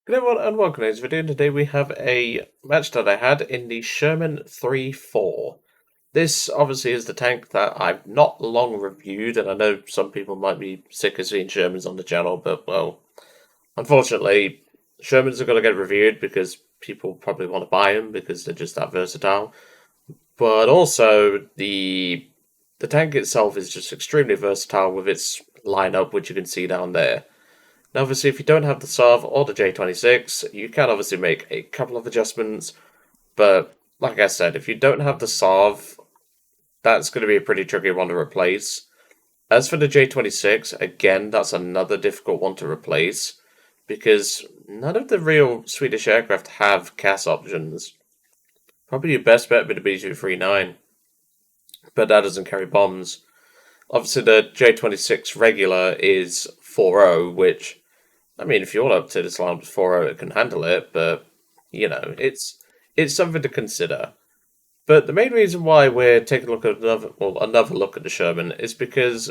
Good everyone and welcome to this video. Today we have a match that I had in the Sherman 3-4. This obviously is the tank that I've not long reviewed, and I know some people might be sick of seeing Shermans on the channel, but well, unfortunately, Shermans are going to get reviewed because people probably want to buy them because they're just that versatile. But also, the tank itself is just extremely versatile with its lineup, which you can see down there. Now, obviously, if you don't have the SAV or the J26, you can obviously make a couple of adjustments, but like I said, if you don't have the SAV, that's going to be a pretty tricky one to replace. As for the J26, again, that's another difficult one to replace, because none of the real Swedish aircraft have CAS options. Probably your best bet would be the B239, but that doesn't carry bombs. Obviously, the J26 regular is 4.0, which, I mean, if you're up to this line with 4.0, it can handle it, but, you know, it's something to consider. But the main reason why we're taking a look at another look at the Sherman is because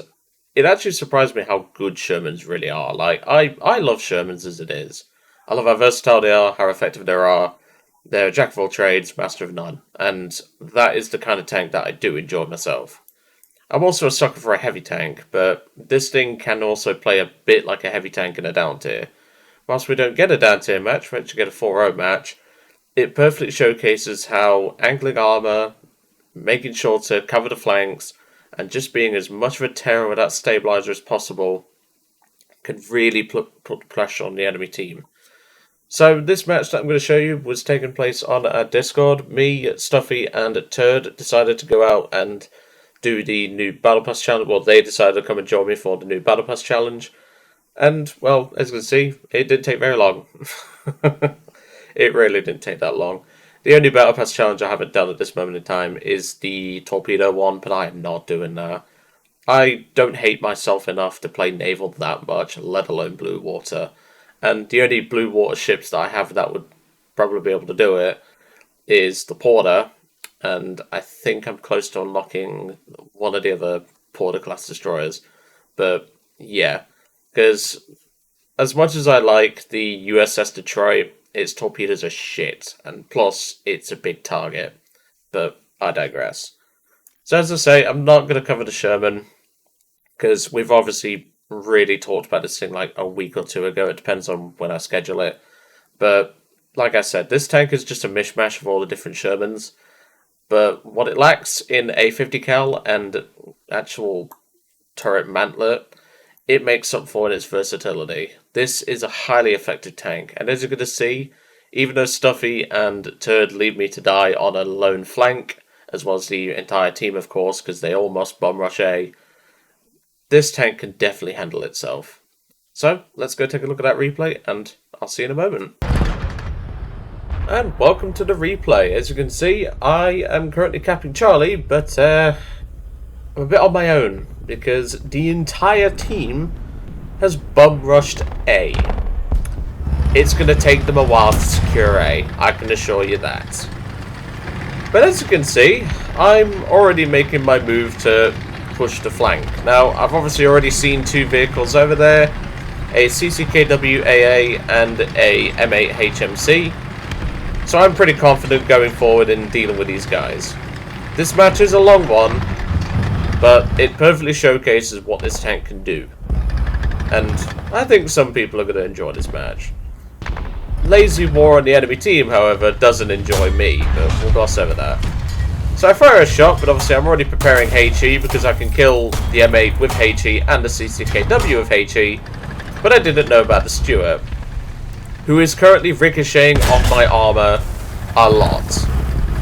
it actually surprised me how good Shermans really are. Like, I love Shermans as it is. I love how versatile they are, how effective they are. They're jack of all trades, master of none. And that is the kind of tank that I do enjoy myself. I'm also a sucker for a heavy tank, but this thing can also play a bit like a heavy tank in a down tier. Whilst we don't get a down tier match, we actually get a 4-0 match, it perfectly showcases how angling armor, making sure to cover the flanks, and just being as much of a terror with that stabilizer as possible can really put pressure on the enemy team. So this match that I'm going to show you was taking place on our Discord. Me, Stuffy, and Turd decided to go out and do the new Battle Pass challenge. Well, they decided to come and join me for the new Battle Pass challenge. And, well, as you can see, it didn't take very long. It really didn't take that long. The only Battle Pass challenge I haven't done at this moment in time is the Torpedo one, but I am not doing that. I don't hate myself enough to play Naval that much, let alone Blue Water. And the only Blue Water ships that I have that would probably be able to do it is the Porter, and I think I'm close to unlocking one of the other Porter-class destroyers. But, yeah, because as much as I like the USS Detroit, its torpedoes are shit, and plus, it's a big target. But I digress. So as I say, I'm not going to cover the Sherman, because we've obviously really talked about this thing like a week or two ago. It depends on when I schedule it. But, like I said, this tank is just a mishmash of all the different Shermans. But what it lacks in a 50 cal and actual turret mantlet, it makes up for in its versatility. This is a highly effective tank, and as you're going to see, even though Stuffy and Turd leave me to die on a lone flank, as well as the entire team of course, because they all must bomb rush A, this tank can definitely handle itself. So, let's go take a look at that replay, and I'll see you in a moment. And welcome to the replay. As you can see, I am currently capping Charlie, but I'm a bit on my own, because the entire team has bum rushed A. It's going to take them a while to secure A, I can assure you that. But as you can see, I'm already making my move to push the flank. Now, I've obviously already seen two vehicles over there, a CCKW AA and a M8 HMC. So I'm pretty confident going forward in dealing with these guys. This match is a long one, but it perfectly showcases what this tank can do. And I think some people are going to enjoy this match. Lazy War on the enemy team, however, doesn't enjoy me, but we'll gloss over that. So I fire a shot, but obviously I'm already preparing HE because I can kill the M8 with HE and the CCKW with HE, but I didn't know about the Stuart, who is currently ricocheting off my armor a lot.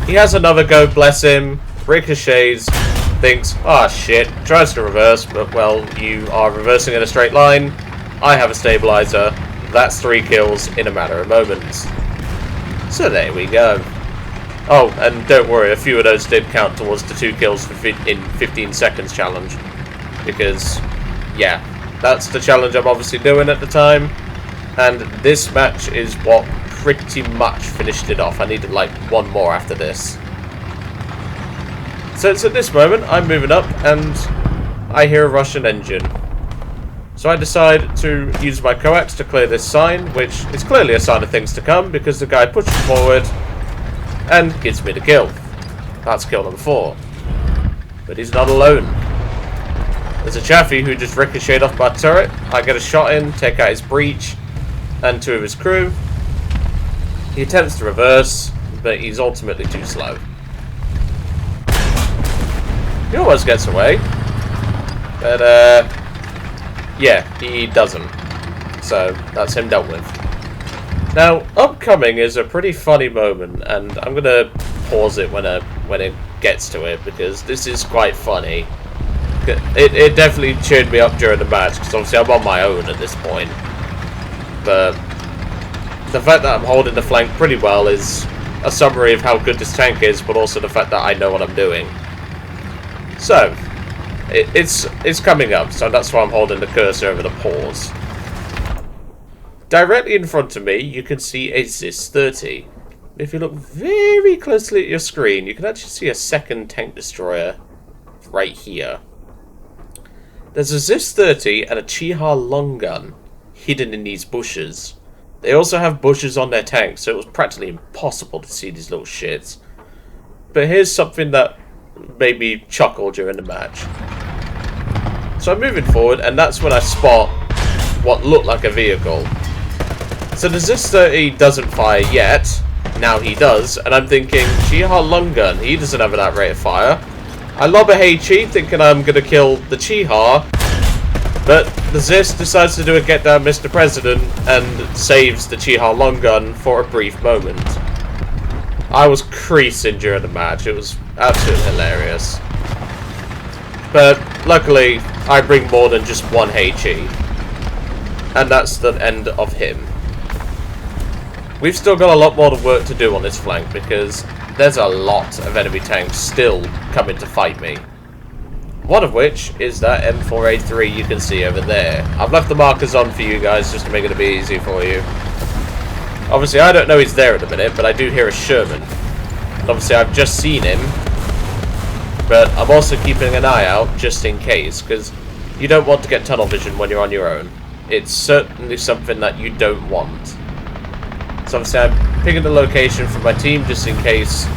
He has another go, bless him, ricochets, thinks, ah shit, tries to reverse, but well, you are reversing in a straight line. I have a stabilizer. That's 3 kills in a matter of moments. So there we go. Oh, and don't worry, a few of those did count towards the 2 kills in 15 seconds challenge. Because, yeah, that's the challenge I'm obviously doing at the time. And this match is what pretty much finished it off. I needed like one more after this. So it's at this moment I'm moving up and I hear a Russian engine. So So I decide to use my coax to clear this sign, which is clearly a sign of things to come because the guy pushes forward and gives me the kill. That's kill number 4. But he's not alone. There's a Chaffee who just ricocheted off my turret. I get a shot in, take out his breach and 2 of his crew. He attempts to reverse, but he's ultimately too slow. He almost gets away. But, yeah, he doesn't. So, that's him dealt with. Now, upcoming is a pretty funny moment, and I'm going to pause it when it gets to it, because this is quite funny. It definitely cheered me up during the match, because obviously I'm on my own at this point. But the fact that I'm holding the flank pretty well is a summary of how good this tank is, but also the fact that I know what I'm doing. So, it's coming up, so that's why I'm holding the cursor over the pause. Directly in front of me, you can see a ZIS 30. If you look very closely at your screen, you can actually see a second tank destroyer right here. There's a ZIS 30 and a Chiha long gun hidden in these bushes. They also have bushes on their tanks, so it was practically impossible to see these little shits. But here's something that made me chuckle during the match. So I'm moving forward, and that's when I spot what looked like a vehicle. So the ZIS 30 doesn't fire yet. Now he does, and I'm thinking, Chiha long gun, he doesn't have that rate of fire. I lob a Heichi thinking I'm going to kill the Chiha, but the ZIS decides to do a get down Mr. President and saves the Chiha long gun for a brief moment. I was creasing during the match, it was absolutely hilarious. But luckily, I bring more than just one Heichi, and that's the end of him. We've still got a lot more work to do on this flank because there's a lot of enemy tanks still coming to fight me. One of which is that M4A3 you can see over there. I've left the markers on for you guys just to make it a bit easy for you. Obviously I don't know he's there at the minute, but I do hear a Sherman. And obviously I've just seen him, but I'm also keeping an eye out just in case, because you don't want to get tunnel vision when you're on your own. It's certainly something that you don't want. So obviously I'm picking the location from my team just in case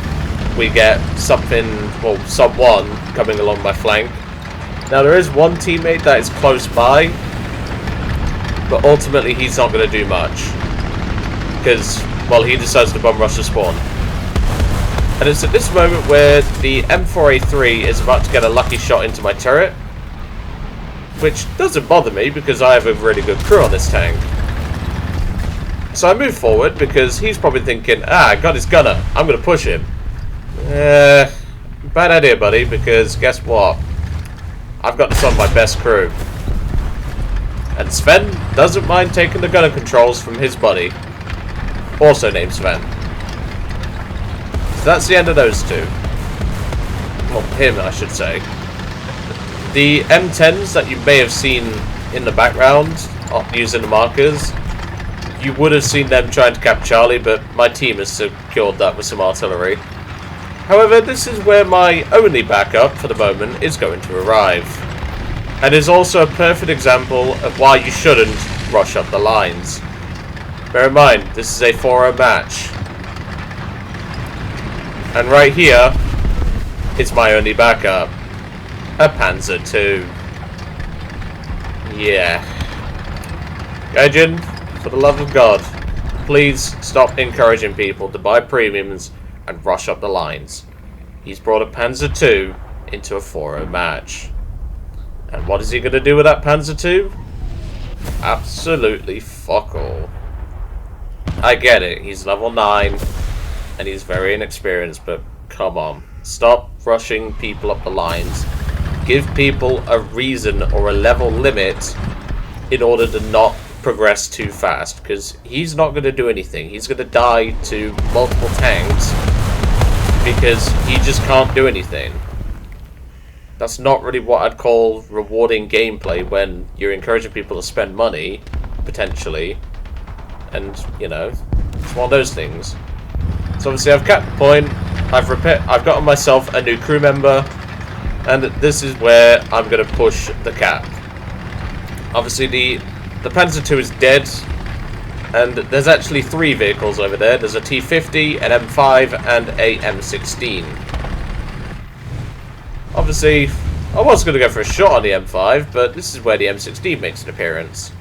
we get something, well, someone coming along my flank. Now there is one teammate that is close by, but ultimately he's not going to do much. Because, well, he decides to bum rush the spawn. And it's at this moment where the M4A3 is about to get a lucky shot into my turret, which doesn't bother me because I have a really good crew on this tank. So I move forward because he's probably thinking, I got his gunner, I'm going to push him. Bad idea, buddy, because guess what? I've got this on my best crew. And Sven doesn't mind taking the gunner controls from his buddy, also named Sven. So that's the end of those two. Well, him, I should say. The M10s that you may have seen in the background, using the markers, you would have seen them trying to cap Charlie, but my team has secured that with some artillery. However, this is where my only backup for the moment is going to arrive. And is also a perfect example of why you shouldn't rush up the lines. Bear in mind, this is a 4-0 match. And right here is my only backup. A Panzer II. Yeah. Gaijin, for the love of God, please stop encouraging people to buy premiums and rush up the lines. He's brought a Panzer II into a 4-0 match. And what is he going to do with that Panzer II? Absolutely fuck all. I get it, he's level 9 and he's very inexperienced, but come on. Stop rushing people up the lines. Give people a reason or a level limit in order to not progress too fast, because he's not going to do anything. He's going to die to multiple tanks because he just can't do anything. That's not really what I'd call rewarding gameplay when you're encouraging people to spend money, potentially, and, you know, it's one of those things. So obviously I've capped the point, I've gotten myself a new crew member, and this is where I'm going to push the cap. Obviously, the Panzer II is dead, and there's actually 3 vehicles over there. There's a T-50, an M5, and a M16. Obviously, I was going to go for a shot on the M5, but this is where the M16 makes an appearance.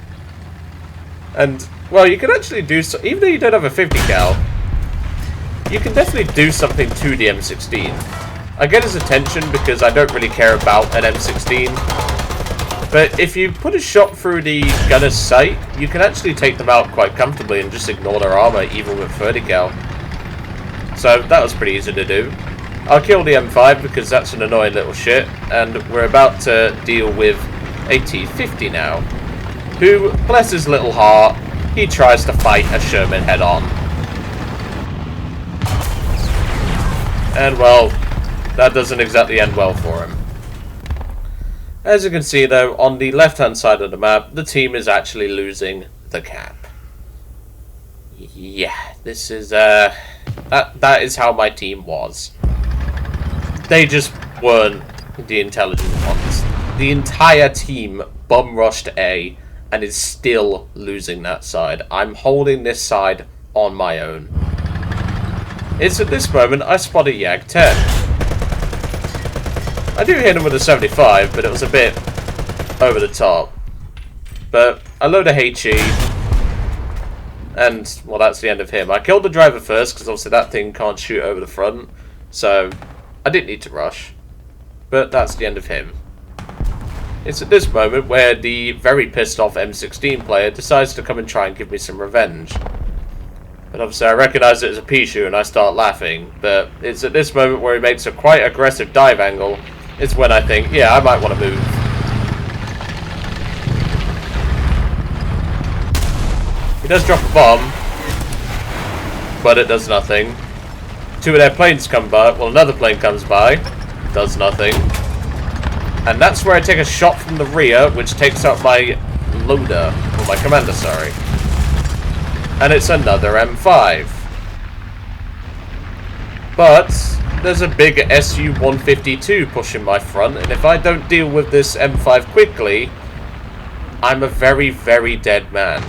And, well, you can actually do so, even though you don't have a 50 cal, you can definitely do something to the M16. I get his attention because I don't really care about an M16, but if you put a shot through the gunner's sight, you can actually take them out quite comfortably and just ignore their armor, even with 30 cal. So that was pretty easy to do. I'll kill the M5 because that's an annoying little shit, and we're about to deal with a T-50 now, who, bless his little heart, he tries to fight a Sherman head on. And well, that doesn't exactly end well for him. As you can see though, on the left hand side of the map, the team is actually losing the cap. Yeah, this is, that is how my team was. They just weren't the intelligent ones. The entire team bum rushed A and is still losing that side. I'm holding this side on my own. It's at this moment I spot a Jag-10. I do hit him with a 75, but it was a bit over the top. But I load a HE, and, well, that's the end of him. I killed the driver first, because obviously that thing can't shoot over the front, so I didn't need to rush. But that's the end of him. It's at this moment where the very pissed off M16 player decides to come and try and give me some revenge. But obviously I recognise it as a P-shoot and I start laughing. But it's at this moment where he makes a quite aggressive dive angle. It's when I think, yeah, I might want to move. He does drop a bomb, but it does nothing. 2 of their planes come by, well, another plane comes by, does nothing. And that's where I take a shot from the rear, which takes out my loader, or my commander, sorry. And it's another M5. But there's a big Su-152 pushing my front, and if I don't deal with this M5 quickly, I'm a very, very dead man.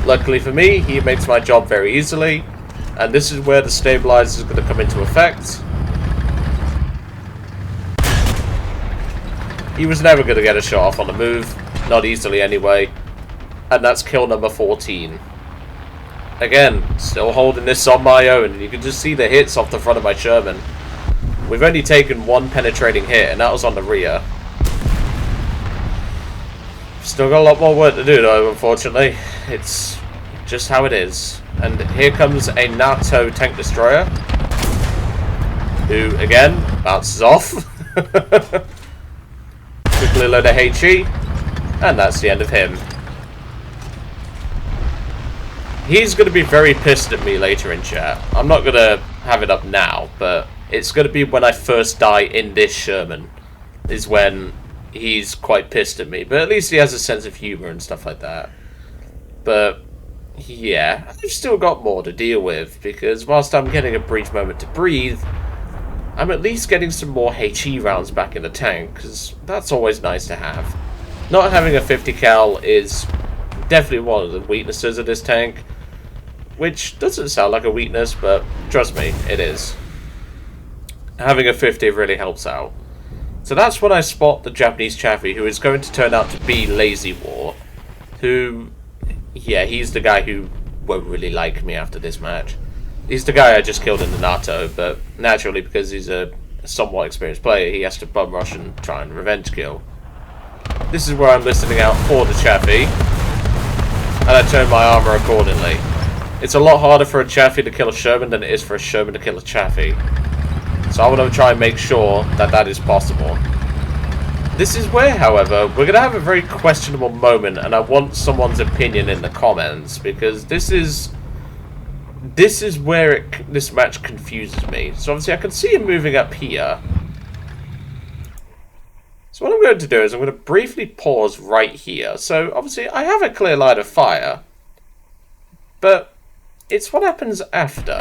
Luckily for me, he makes my job very easily, and this is where the stabilizer is going to come into effect. He was never going to get a shot off on the move, not easily anyway, and that's kill number 14. Again, still holding this on my own, and you can just see the hits off the front of my Sherman. We've only taken 1 penetrating hit, and that was on the rear. Still got a lot more work to do though, unfortunately. It's just how it is. And here comes a NATO tank destroyer, who, again, bounces off. Quickly load a HE, and that's the end of him. He's going to be very pissed at me later in chat. I'm not going to have it up now, but it's going to be when I first die in this Sherman, is when he's quite pissed at me. But at least he has a sense of humour and stuff like that. But yeah, I've still got more to deal with, because whilst I'm getting a brief moment to breathe, I'm at least getting some more HE rounds back in the tank, because that's always nice to have. Not having a 50 cal is definitely one of the weaknesses of this tank, which doesn't sound like a weakness, but trust me, it is. Having a 50 really helps out. So that's when I spot the Japanese Chaffee, who is going to turn out to be Lazy War, who, yeah, he's the guy who won't really like me after this match. He's the guy I just killed in the NATO, but naturally, because he's a somewhat experienced player, he has to bum rush and try and revenge kill. This is where I'm listening out for the Chaffee, and I turn my armor accordingly. It's a lot harder for a Chaffee to kill a Sherman than it is for a Sherman to kill a Chaffee. So I want to try and make sure that that is possible. This is where, however, we're going to have a very questionable moment, and I want someone's opinion in the comments, because this is where this match confuses me. So obviously I can see him moving up here. So what I'm going to do is I'm going to briefly pause right here. So obviously I have a clear line of fire, but it's what happens after.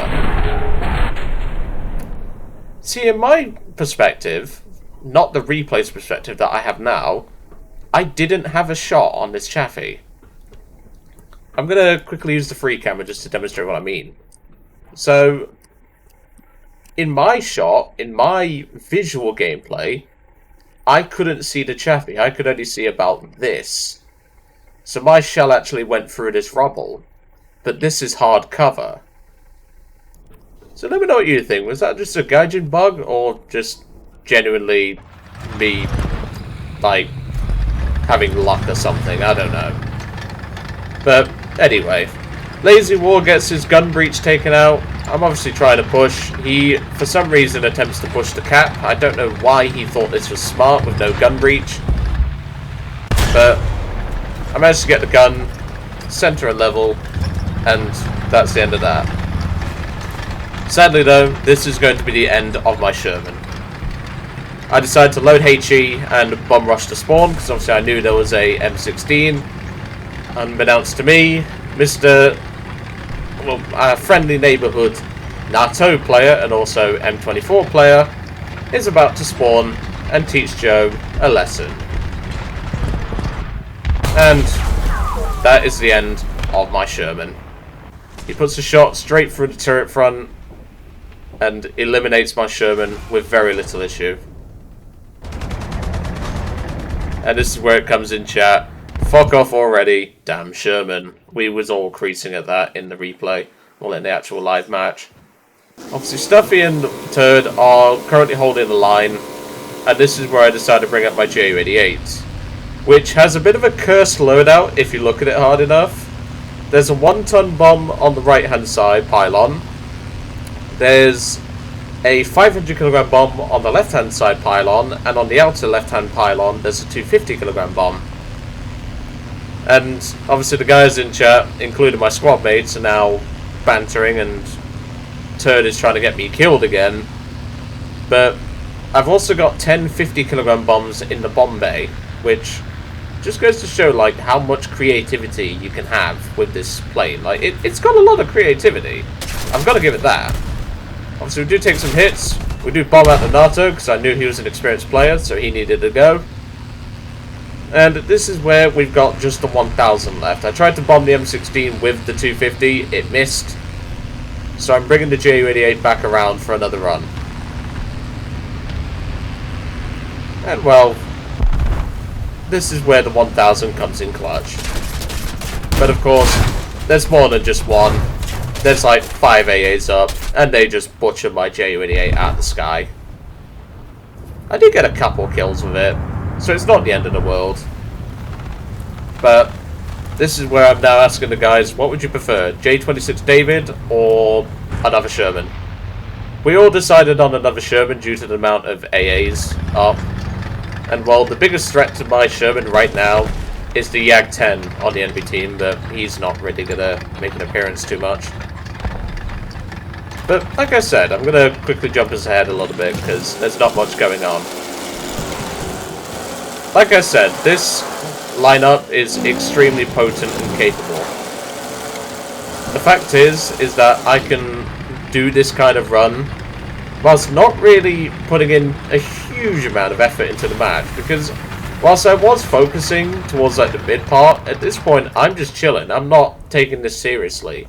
See, in my perspective, not the replay's perspective that I have now, I didn't have a shot on this Chaffee. I'm going to quickly use the free camera just to demonstrate what I mean. So, in my shot, in my visual gameplay, I couldn't see the Chaffee. I could only see about this. So my shell actually went through this rubble. But this is hard cover. So let me know what you think. Was that just a Gaijin bug, or just genuinely me, like, having luck or something? I don't know. But anyway, Lazy War gets his gun breach taken out. I'm obviously trying to push. He, for some reason, attempts to push the cap. I don't know why he thought this was smart with no gun breach. But I managed to get the gun, center a level, and that's the end of that. Sadly though, this is going to be the end of my Sherman. I decided to load HE and bomb rush to spawn, because obviously I knew there was a M16. Unbeknownst to me, a friendly neighborhood NATO player and also M24 player is about to spawn and teach Joe a lesson. And that is the end of my Sherman. He puts a shot straight through the turret front and eliminates my Sherman with very little issue. And this is where it comes in, chat. Fuck off already, damn Sherman. We was all creasing at that in the replay, or in the actual live match. Obviously Stuffy and Turd are currently holding the line, and this is where I decided to bring up my Ju-88, which has a bit of a cursed loadout if you look at it hard enough. There's a 1-ton bomb on the right hand side pylon. There's a 500kg bomb on the left hand side pylon, and on the outer left hand pylon there's a 250kg bomb. And obviously the guys in chat, including my squad mates, are now bantering, and Turd is trying to get me killed again. But I've also got 10 50kg bombs in the bomb bay, which just goes to show like how much creativity you can have with this plane. Like it's got a lot of creativity. I've got to give it that. Obviously we do take some hits. We do bomb out the NATO because I knew he was an experienced player, so he needed to go. And this is where we've got just the 1000 left. I tried to bomb the M16 with the 250, it missed. So I'm bringing the Ju-88 back around for another run. And well, this is where the 1000 comes in clutch. But of course, there's more than just one. There's like 5 AAs up, and they just butcher my Ju-88 out of the sky. I did get a couple kills with it, so it's not the end of the world. But this is where I'm now asking the guys, what would you prefer, J26 David or another Sherman? We all decided on another Sherman due to the amount of AAs up. And well, the biggest threat to my Sherman right now is the YAG-10 on the enemy team, but he's not really going to make an appearance too much. But like I said, I'm going to quickly jump us ahead a little bit because there's not much going on. Like I said, this lineup is extremely potent and capable. The fact is that I can do this kind of run whilst not really putting in a huge amount of effort into the match, because whilst I was focusing towards like the mid part, at this point I'm just chilling. I'm not taking this seriously.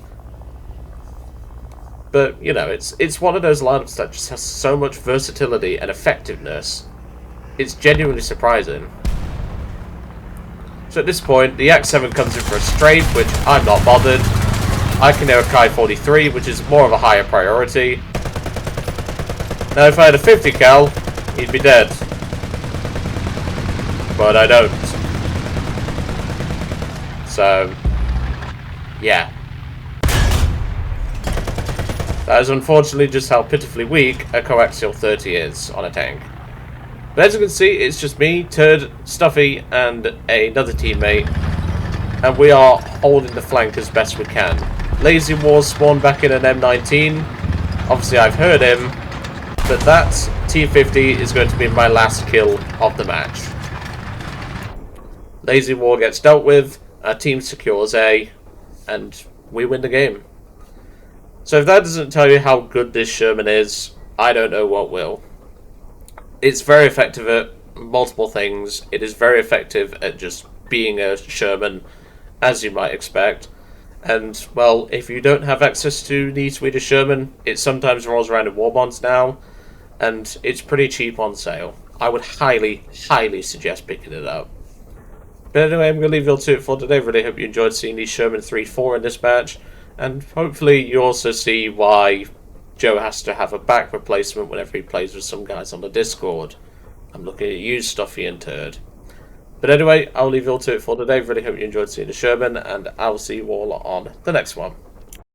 But, you know, it's one of those lineups that just has so much versatility and effectiveness. It's genuinely surprising. So at this point, the Yak-7 comes in for a strafe, which I'm not bothered. I can hear a Kai-43, which is more of a higher priority. Now, if I had a 50 cal, he'd be dead. But I don't. So, yeah. That is unfortunately just how pitifully weak a coaxial 30 is on a tank. But as you can see, it's just me, Turd, Stuffy, and another teammate. And we are holding the flank as best we can. Lazy Wars spawned back in an M19. Obviously I've heard him. But that T50 is going to be my last kill of the match. Lazy War gets dealt with, our team secures A, and we win the game. So if that doesn't tell you how good this Sherman is, I don't know what will. It's very effective at multiple things. It is very effective at just being a Sherman, as you might expect. And, well, if you don't have access to the Swedish Sherman, it sometimes rolls around in war bonds now, and it's pretty cheap on sale. I would highly, highly suggest picking it up. But anyway, I'm going to leave you all to it for today. Really hope you enjoyed seeing the Sherman 3-4 in this match, and hopefully you also see why Joe has to have a back replacement whenever he plays with some guys on the Discord. I'm looking at you, Stuffy and Turd. But anyway, I'll leave you all to it for today. Really hope you enjoyed seeing the Sherman, and I'll see you all on the next one.